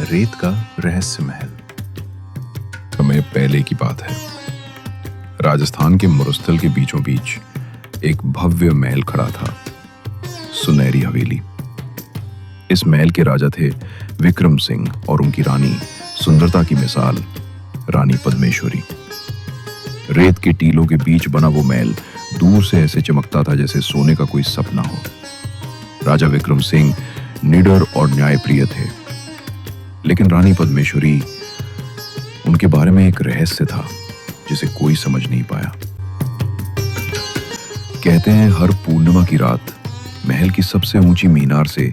रेत का रहस्य महल। समय पहले की बात है। राजस्थान के मरुस्थल के बीचों बीच एक भव्य महल खड़ा था, सुनहरी हवेली। इस महल के राजा थे विक्रम सिंह और उनकी रानी, सुंदरता की मिसाल रानी पद्मेश्वरी। रेत के टीलों के बीच बना वो महल दूर से ऐसे चमकता था जैसे सोने का कोई सपना हो। राजा विक्रम सिंह निडर और न्यायप्रिय थे, लेकिन रानी पद्मेश्वरी, उनके बारे में एक रहस्य था जिसे कोई समझ नहीं पाया। कहते हैं हर पूर्णिमा की रात महल की सबसे ऊंची मीनार से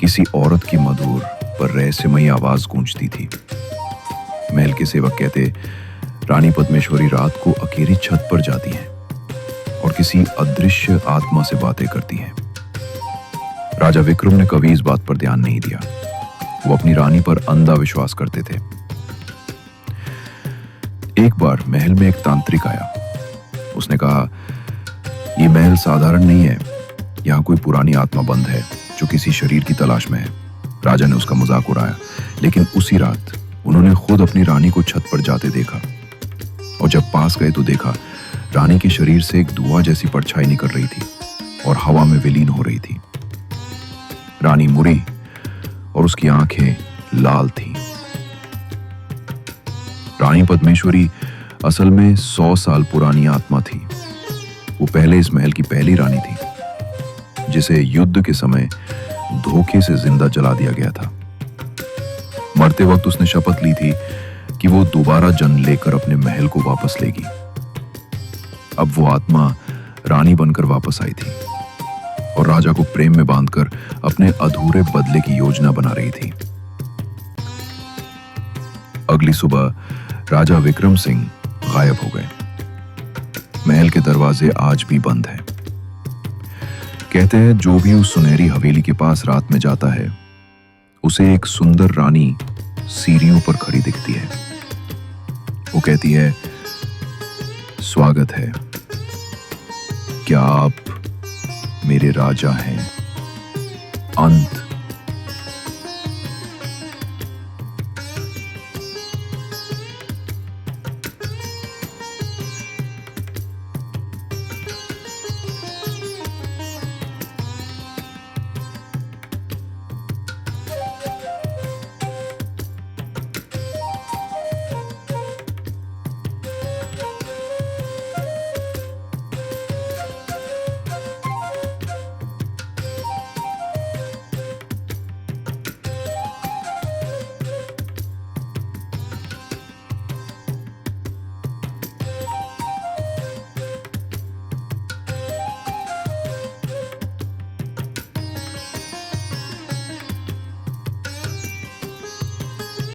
किसी औरत की मधुर पर रहस्यमयी आवाज गूंजती थी। महल के सेवक कहते रानी पद्मेश्वरी रात को अकेली छत पर जाती हैं और किसी अदृश्य आत्मा से बातें करती हैं। राजा विक्रम ने कभी इस बात पर ध्यान नहीं दिया। वो अपनी रानी पर अंधा विश्वास करते थे। एक बार महल में एक तांत्रिक आया। उसने कहा, यह महल साधारण नहीं है, यहां कोई पुरानी आत्मा बंद है जो किसी शरीर की तलाश में है। राजा ने उसका मजाक उड़ाया, लेकिन उसी रात उन्होंने खुद अपनी रानी को छत पर जाते देखा और जब पास गए तो देखा रानी के शरीर से एक धुआं जैसी परछाई निकल रही थी और हवा में विलीन हो रही थी। रानी मुड़ी और उसकी आंखें लाल थीं। रानी पद्मेश्वरी असल में 100 साल पुरानी आत्मा थी। वो पहले इस महल की पहली रानी थी, जिसे युद्ध के समय धोखे से जिंदा जला दिया गया था। मरते वक्त उसने शपथ ली थी कि वो दोबारा जन्म लेकर अपने महल को वापस लेगी। अब वो आत्मा रानी बनकर वापस आई थी और राजा को प्रेम में बांधकर अपने अधूरे बदले की योजना बना रही थी। अगली सुबह राजा विक्रम सिंह गायब हो गए। महल के दरवाजे आज भी बंद हैं। कहते हैं जो भी उस सुनहरी हवेली के पास रात में जाता है, उसे एक सुंदर रानी सीढ़ियों पर खड़ी दिखती है। वो कहती है, स्वागत है, क्या आप मेरे राजा हैं? अंत